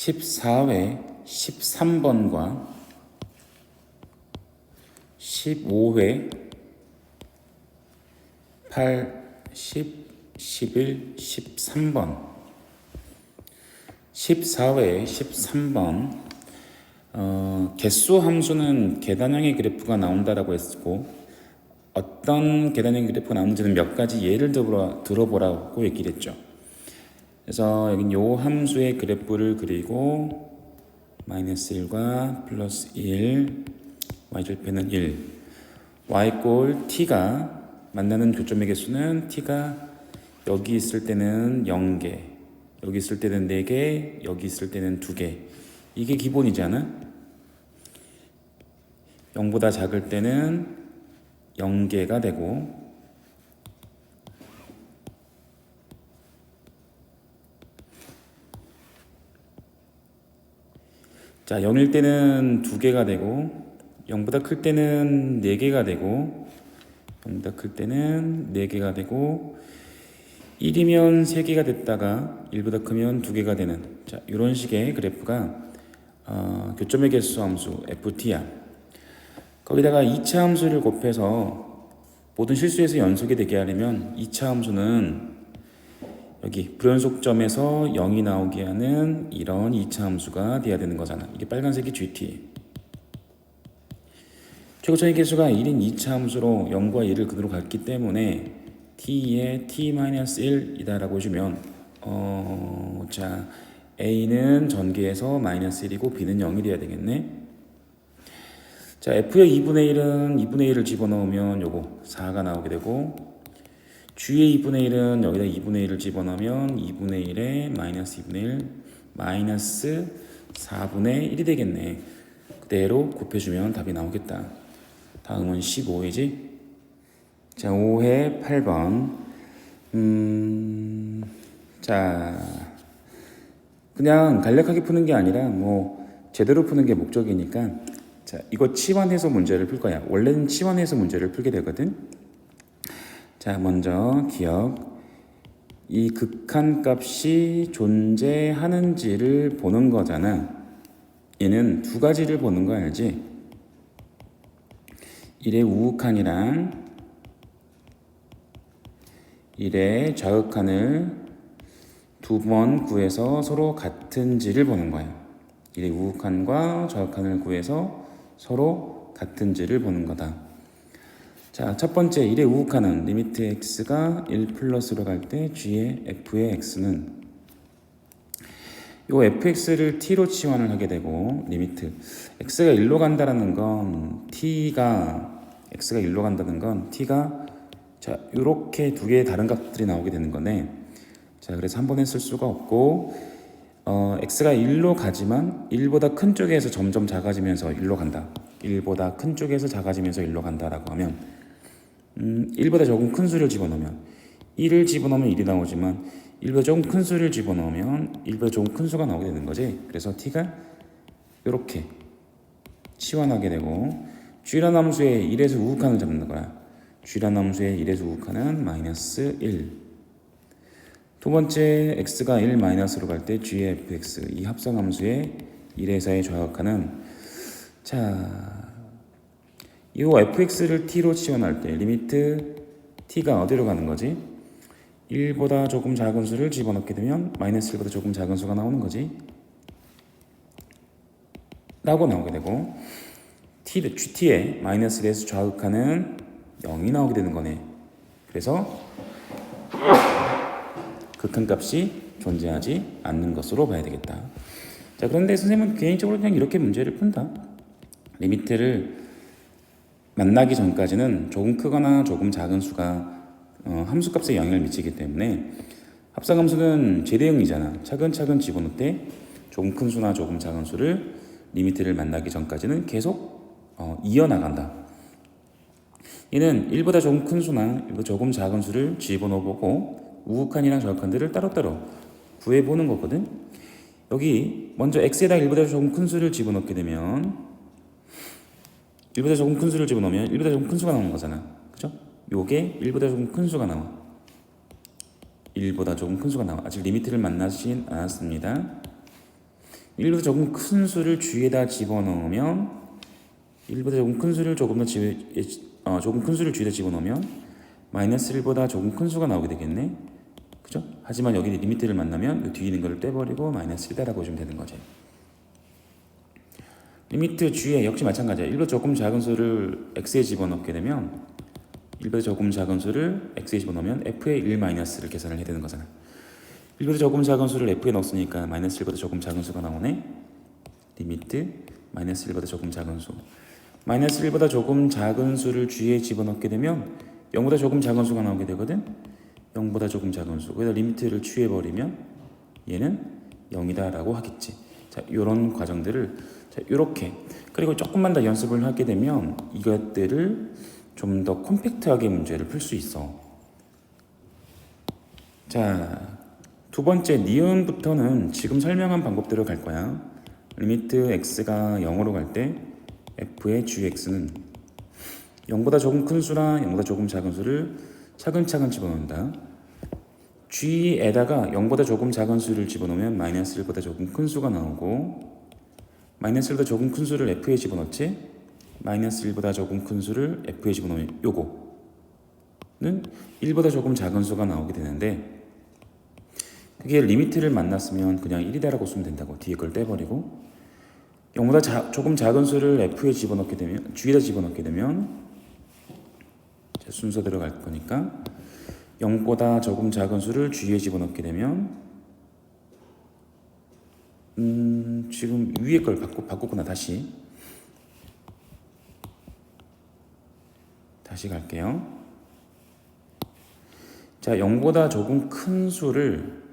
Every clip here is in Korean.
14회 13번과 15회 8, 10, 11, 13번 14회 13번 개수 함수는 계단형의 그래프가 나온다라고 했고 어떤 계단형 그래프가 나오는지는 몇 가지 예를 들어보라고 얘기를 했죠. 그래서 여긴 요 함수의 그래프를 그리고 마이너스 1과 플러스 1 y절편은 1 y꼴 t가 만나는 교점의 개수는 t가 여기 있을 때는 0개 여기 있을 때는 4개 여기 있을 때는 2개 이게 기본이잖아. 0보다 작을 때는 0개가 되고 자 0일 때는 2개가 되고 0보다 클 때는 4개가 되고 0보다 클 때는 4개가 되고 1이면 3개가 됐다가 1보다 크면 2개가 되는 자 이런 식의 그래프가 교점의 개수 함수 ft야. 거기다가 2차 함수를 곱해서 모든 실수에서 연속이 되게 하려면 2차 함수는 여기 불연속점에서 0이 나오게 하는 이런 2차 함수가 돼야 되는 거잖아. 이게 빨간색이 GT. 최고차의 개수가 1인 2차 함수로 0과 1을 그대로 갔기 때문에 t의 t-1 이다라고 해주면 자 a는 전개해서 마이너스 1이고 b는 0이 돼야 되겠네. 자 f의 2분의 1은 2분의 1을 집어넣으면 요거 4가 나오게 되고 g의 2분의 1은 여기다 2분의 1을 집어넣으면 2분의 1에 마이너스 2분의 1 마이너스 4분의 1이 되겠네. 그대로 곱해주면 답이 나오겠다. 다음은 15회지. 자 5회 8번 자 그냥 간략하게 푸는 게 아니라 뭐 제대로 푸는 게 목적이니까 자 이거 치환해서 문제를 풀 거야. 원래는 치환해서 문제를 풀게 되거든. 자 먼저 기억 이 극한값이 존재하는지를 보는 거잖아. 얘는 두 가지를 보는 거 알지? 1의 우극한이랑 1의 좌극한을 두 번 구해서 서로 같은지를 보는 거야. 1의 우극한과 좌극한을 구해서 서로 같은지를 보는 거다. 자, 첫 번째 1의 우극한은 리미트 x가 1 플러스로 갈 때 g의 f의 x는 요 fx를 t로 치환을 하게 되고 리미트 x가 1로 간다라는 건 x가 1로 간다는 건 t가 자 요렇게 두 개의 다른 값들이 나오게 되는 거네. 자 그래서 한 번에 쓸 수가 없고 x가 1로 가지만 1보다 큰 쪽에서 점점 작아지면서 1로 간다. 1보다 큰 쪽에서 작아지면서 1로 간다라고 하면 1보다 조금 큰 수를 집어넣으면 1을 집어넣으면 1이 나오지만 1보다 조금 큰 수를 집어넣으면 1보다 조금 큰 수가 나오게 되는 거지. 그래서 t가 이렇게 치환하게 되고 g라는 함수의 1에서 우극한을 잡는 거야. g라는 함수의 1에서 우극한은 마이너스 1. 두 번째 x가 1 마이너스로 갈 때 g의 fx 이 합성 함수의 1에서의 좌극한은 자 이 fx를 t로 치환할 때 리미트 t가 어디로 가는 거지? 1보다 조금 작은 수를 집어넣게 되면 마이너스 1보다 조금 작은 수가 나오는 거지 라고 나오게 되고 gt의 마이너스 1에서 좌극한은 0이 나오게 되는 거네. 그래서 극한값이 존재하지 않는 것으로 봐야 되겠다. 자 그런데 선생님은 개인적으로 그냥 이렇게 문제를 푼다. 리미트를 만나기 전까지는 조금 크거나 조금 작은 수가 함수값에 영향을 미치기 때문에 합성함수는 제대형이잖아. 차근차근 집어넣되 조금 큰 수나 조금 작은 수를 리미트를 만나기 전까지는 계속 이어나간다. 얘는 1보다 조금 큰 수나 1보다 조금 작은 수를 집어넣어보고 우극한이랑 좌극한들을 따로따로 구해보는 거거든. 여기 먼저 x에다 1보다 조금 큰 수를 집어넣게 되면 1보다 조금 큰 수를 집어넣으면 1보다 조금 큰 수가 나오는 거잖아. 그죠? 요게 1보다 조금 큰 수가 나와. 1보다 조금 큰 수가 나와. 아직 리미트를 만나진 않았습니다. 1보다 조금 큰 수를 주위에다 집어넣으면 1보다 조금 큰 수를 조금 큰 수를 주위에다 집어넣으면 마이너스 1보다 조금 큰 수가 나오게 되겠네. 그죠? 하지만 여기 리미트를 만나면 이 뒤에 있는 거를 떼버리고 마이너스 1다라고 보시면 되는 거지. 리미트 주위에 역시 마찬가지야. 1보다 조금 작은 수를 x에 집어넣게 되면 1보다 조금 작은 수를 x에 집어넣으면 f의 1 마이너스를 계산을 해야 되는 거잖아. 1보다 조금 작은 수를 f에 넣었으니까 마이너스 1보다 조금 작은 수가 나오네. 리미트 마이너스 1보다 조금 작은 수. 마이너스 1보다 조금 작은 수를 주위에 집어넣게 되면 0보다 조금 작은 수가 나오게 되거든. 0보다 조금 작은 수. 그래서 리미트를 취해버리면 얘는 0이다 라고 하겠지. 자, 이런 과정들을 자, 이렇게 그리고 조금만 더 연습을 하게 되면 이것들을 좀 더 컴팩트하게 문제를 풀 수 있어. 자, 두 번째 니은부터는 지금 설명한 방법대로 갈 거야. 리미트 x가 0으로 갈 때 f의 gx는 0보다 조금 큰 수랑 0보다 조금 작은 수를 차근차근 집어넣는다. g에다가 0보다 조금 작은 수를 집어넣으면 마이너스 1보다 조금 큰 수가 나오고 마이너스 1보다 조금 큰 수를 f에 집어넣지 마이너스 1보다 조금 큰 수를 f에 집어넣으면 요거는 1보다 조금 작은 수가 나오게 되는데 그게 리미트를 만났으면 그냥 1이다라고 쓰면 된다고. 뒤에 걸 떼버리고 0보다 조금 작은 수를 f에 집어넣게 되면 g에다 집어넣게 되면 순서대로 갈 거니까 0보다 조금 작은 수를 g에 집어넣게 되면 지금 위에 걸 바꿨구나. 다시 갈게요. 자, 0보다 조금 큰 수를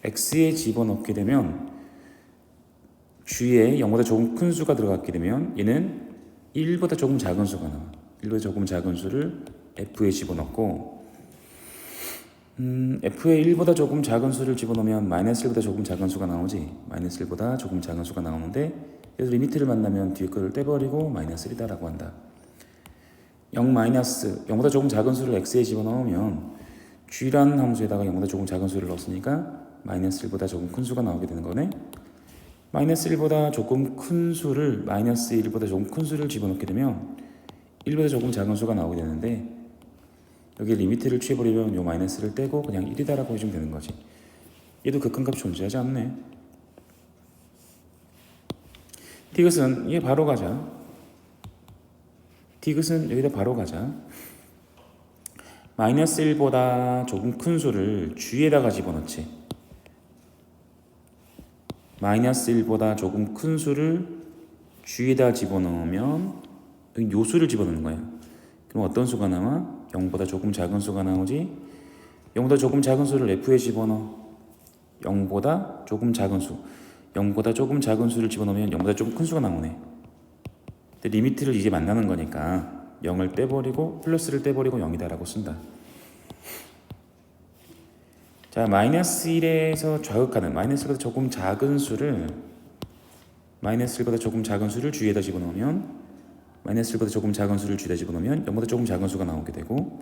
x에 집어넣게 되면 g에 0보다 조금 큰 수가 들어갔게 되면 얘는 1보다 조금 작은 수가 나와. 1보다 조금 작은 수를 f에 집어넣고 f에 1보다 조금 작은 수를 집어넣으면 마이너스 1보다 조금 작은 수가 나오지. 마이너스 1보다 조금 작은 수가 나오는데 그래서 리미트를 만나면 뒤에 거를 떼버리고 마이너스 1이다라고 한다. 0보다 조금 작은 수를 x에 집어넣으면 g라는 함수에다가 0보다 조금 작은 수를 넣었으니까 마이너스 1보다 조금 큰 수가 나오게 되는 거네. 마이너스 1보다 조금 큰 수를 마이너스 1보다 조금 큰 수를 집어넣게 되면 1보다 조금 작은 수가 나오게 되는데 여기 리미트를 취해버리면 요 마이너스를 떼고 그냥 1이다라고 해주면 되는 거지. 얘도 극한값 존재하지 않네. 디귿은 얘 바로 가자. 디귿은 여기다 바로 가자. 마이너스 1보다 조금 큰 수를 g에다가 집어넣지. 마이너스 1보다 조금 큰 수를 g에다 집어넣으면 여기 요 수를 집어넣는 거야. 그럼 어떤 수가 나와? 0보다 조금 작은 수가 나오지. 0보다 조금 작은 수를 f에 집어넣어. 0보다 조금 작은 수. 0보다 조금 작은 수를 집어넣으면 0보다 조금 큰 수가 나오네. 근데 리미트를 이제 만나는 거니까 0을 떼버리고 플러스를 떼버리고 0이다라고 쓴다. 자, 마이너스 1에서 좌극하는 마이너스 1보다 조금 작은 수를 g에다 집어넣으면 마이너스 1보다 조금 작은 수를 g에다 집어넣으면 0보다 조금 작은 수가 나오게 되고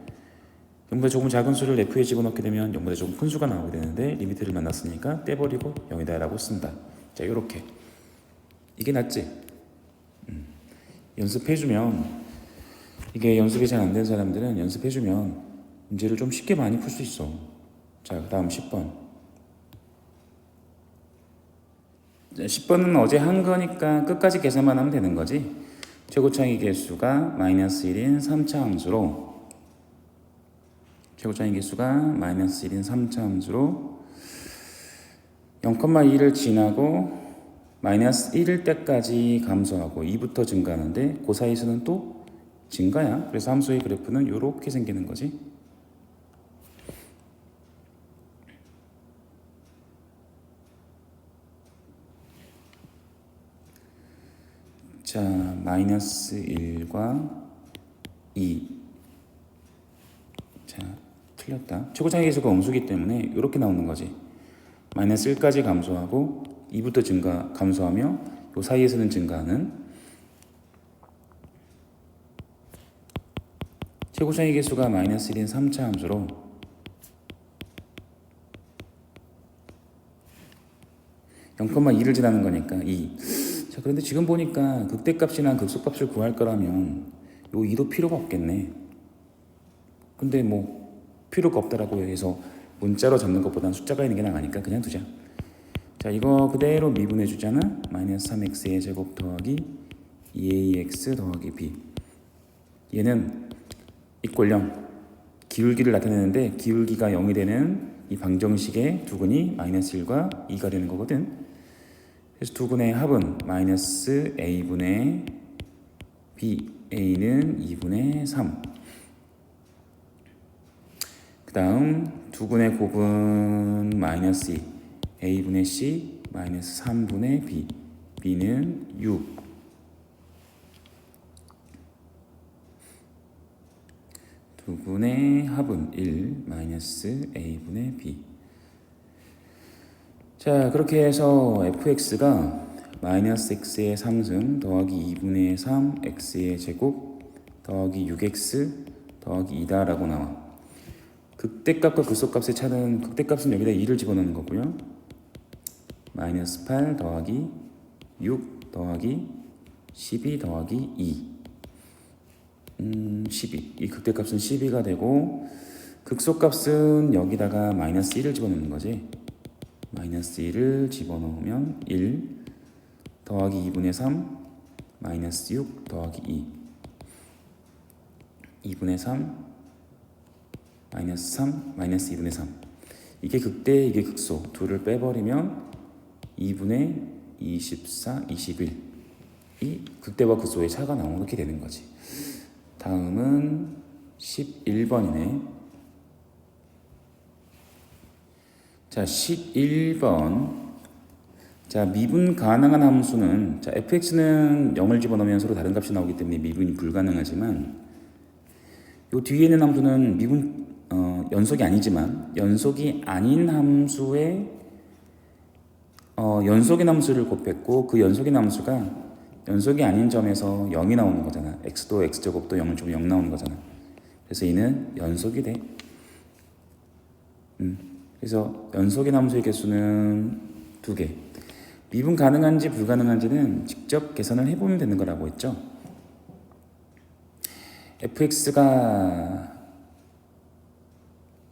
0보다 조금 작은 수를 f에 집어넣게 되면 0보다 조금 큰 수가 나오게 되는데 리미트를 만났으니까 떼버리고 0이다라고 쓴다. 자, 요렇게 이게 낫지? 연습해주면 이게 연습이 잘 안 된 사람들은 연습해주면 문제를 좀 쉽게 많이 풀 수 있어. 자, 그 다음 10번. 10번은 어제 한 거니까 끝까지 계산만 하면 되는 거지. 최고차이 개수가 마이너스 1인 3차 함수로 최고차이 개수가 마이너스 1인 3차 함수로 0,2를 지나고 마이너스 1일 때까지 감소하고 2부터 증가하는데 그 사이에서는 또 증가야. 그래서 함수의 그래프는 이렇게 생기는 거지. 자, 마이너스 1과 2. 자, 틀렸다. 최고차이 계수가 음수기 때문에 이렇게 나오는 거지. 마이너스 1까지 감소하고 2부터 감소하며 이 사이에서는 증가하는 최고차이 계수가 마이너스 1인 3차 함수로 0,2를 지나는 거니까 2. 자, 그런데 지금 보니까 극대값이나 극소값을 구할 거라면 요 2도 필요가 없겠네. 근데 뭐 필요가 없다라고 해서 문자로 잡는 것보다는 숫자가 있는 게 나으니까 그냥 두자. 자, 이거 그대로 미분해 주잖아. 마이너스 3x의 제곱 더하기 2ax 더하기 b. 얘는 이꼴 0. 기울기를 나타내는데 기울기가 0이 되는 이 방정식의 두근이 마이너스 1과 2가 되는 거거든. 그래서 두근의 합은 마이너스 a분의 b, a는 2분의 3. 그 다음 두근의 곱은 마이너스 2, a분의 c, 마이너스 3분의 b, b는 6. 두분의 합은 1 마이너스 a분의 b. 자, 그렇게 해서 fx가 마이너스 x의 3승 더하기 2분의 3 x의 제곱 더하기 6x 더하기 2다 라고 나와. 극대값과 극소값의 차는 극대값은 여기다 2를 집어넣는 거고요. 마이너스 8 더하기 6 더하기 12 더하기 2. 12. 이 극대값은 12가 되고 극소값은 여기다가 마이너스 1을 집어넣는 거지. 마이너스 1을 집어넣으면 1 더하기 2분의 3 마이너스 6 더하기 2 2분의 3 마이너스 3 마이너스 2분의 3. 이게 극대 이게 극소. 둘을 빼버리면 2분의 24 21. 이 극대와 극소의 차가 나오게 되는 거지. 다음은 11번이네. 자, 11번. 자, 미분 가능한 함수는, 자, fx는 0을 집어넣으면 서로 다른 값이 나오기 때문에 미분이 불가능하지만, 요 뒤에 있는 함수는 미분 연속이 아니지만 연속이 아닌 함수의 연속인 함수를 곱했고, 그 연속인 함수가 연속이 아닌 점에서 0이 나오는 거잖아. x도 x제곱도 0을 주면 0 나오는 거잖아. 그래서 이는 연속이 돼. 그래서 연속인 함수의 개수는 2개. 미분 가능한지 불가능한지는 직접 계산을 해보면 되는 거라고 했죠. fx가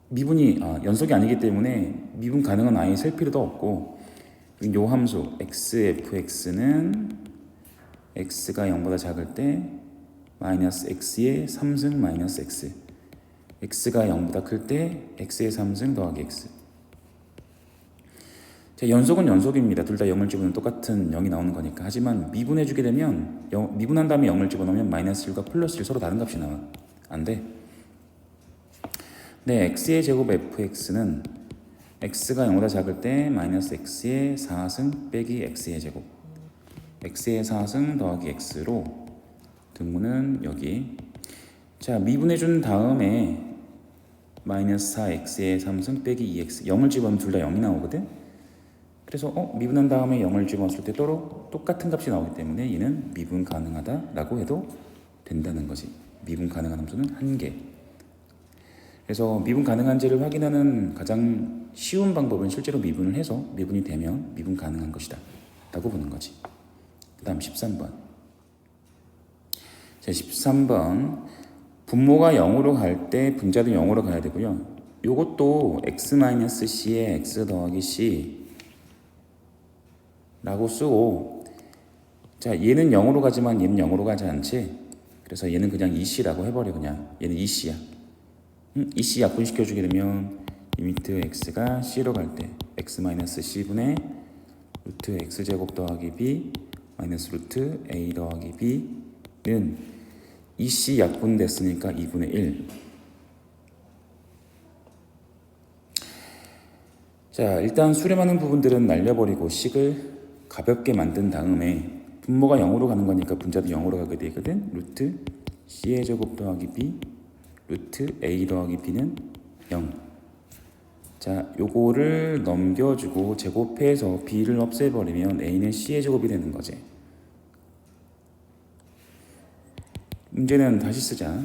미분이 연속이 아니기 때문에 미분 가능한 아예 셀 필요도 없고, 요 함수 xfx는 x가 0보다 작을 때 마이너스 x의 3승 마이너스 x, x가 0보다 클 때 x의 3승 더하기 x. 자, 연속은 연속입니다. 둘 다 0을 집어넣으면 똑같은 0이 나오는 거니까. 하지만 미분해주게 되면 미분한 다음에 0을 집어넣으면 마이너스 1과 플러스 1 서로 다른 값이 나와. 안 돼. 네, x의 제곱 fx는 x가 0보다 작을 때 마이너스 x의 4승 빼기 x의 제곱, x의 4승 더하기 x로 등분은 여기. 자, 미분해준 다음에 마이너스 4x의 3승 빼기 2x, 0을 집어넣으면 둘 다 0이 나오거든. 그래서 미분한 다음에 0을 집어넣었을 때 똑같은 값이 나오기 때문에 얘는 미분 가능하다라고 해도 된다는 거지. 미분 가능한 함수는 1개. 그래서 미분 가능한지를 확인하는 가장 쉬운 방법은 실제로 미분을 해서 미분이 되면 미분 가능한 것이다 라고 보는 거지. 그 다음 13번. 자, 13번. 분모가 0으로 갈 때 분자도 0으로 가야 되고요. 요것도 x-c에 x 더하기 c 라고 쓰고, 자, 얘는 0으로 가지만 얘는 0으로 가지 않지. 그래서 얘는 그냥 2c라고 해버려. 그냥 얘는 2c야. 2c 약분시켜주게 되면 리미트 x가 c로 갈 때 x-c분의 루트 x제곱 더하기 b 마이너스 루트 a 더하기 b는 2c 약분됐으니까 2분의 1. 자, 일단 수렴하는 부분들은 날려버리고 식을 가볍게 만든 다음에 분모가 0으로 가는 거니까 분자도 0으로 가게 되거든. 루트 c의 제곱 더하기 b 루트 a 더하기 b는 0. 자, 요거를 넘겨주고 제곱해서 b를 없애버리면 a는 c의 제곱이 되는 거지. 문제는 다시 쓰자.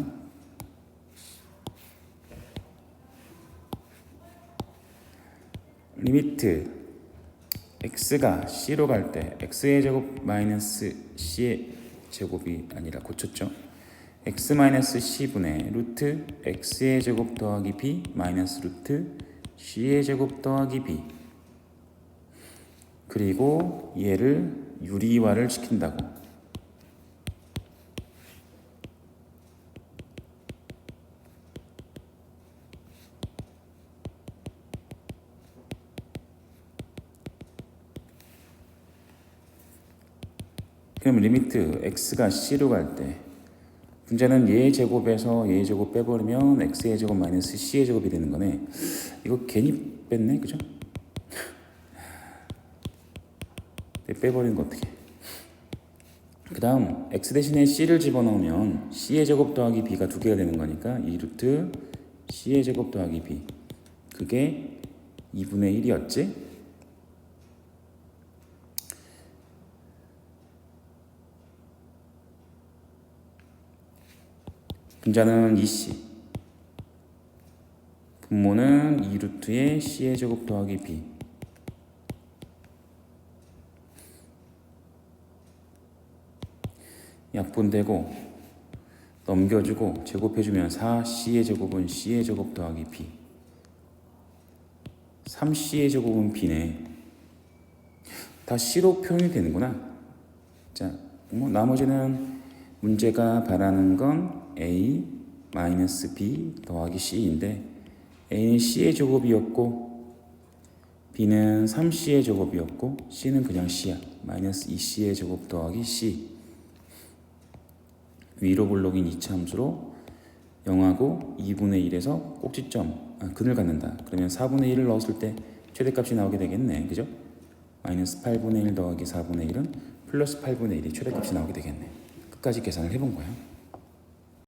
리미트 x가 c로 갈 때 x의 제곱 마이너스 c의 제곱이 아니라 고쳤죠. x 마이너스 c분의 루트 x의 제곱 더하기 b 마이너스 루트 c의 제곱 더하기 b. 그리고 얘를 유리화를 시킨다고. 그럼 리미트 x가 c로 갈 때 문제는 얘의 제곱에서 얘의 제곱 빼버리면 x의 제곱 마이너스 c의 제곱이 되는 거네. 이거 괜히 뺐네, 그죠? 빼버리는 거 어떻게? 그 다음 x 대신에 c를 집어넣으면 c의 제곱 더하기 b가 두 개가 되는 거니까 2루트 c의 제곱 더하기 b. 그게 2분의 1이었지? 분자는 2c, 분모는 2루트의 c의 제곱 더하기 b. 약분되고 넘겨주고 제곱해주면 4c의 제곱은 c의 제곱 더하기 b. 3c의 제곱은 b네. 다 c로 표현이 되는구나. 자, 나머지는 문제가 바라는 건 a 마이너스 b 더하기 c인데 a는 c의 제곱이었고 b는 3c의 제곱이었고 c는 그냥 c야. 마이너스 2c의 제곱 더하기 c. 위로 블록인 이차함수로 0하고 2분의 1에서 꼭지점 근을 갖는다. 그러면 4분의 1을 넣었을 때 최대값이 나오게 되겠네. 그죠? 마이너스 8분의 1 더하기 4분의 1은 플러스 8분의 1이 최대값이 나오게 되겠네. 끝까지 계산을 해본 거야.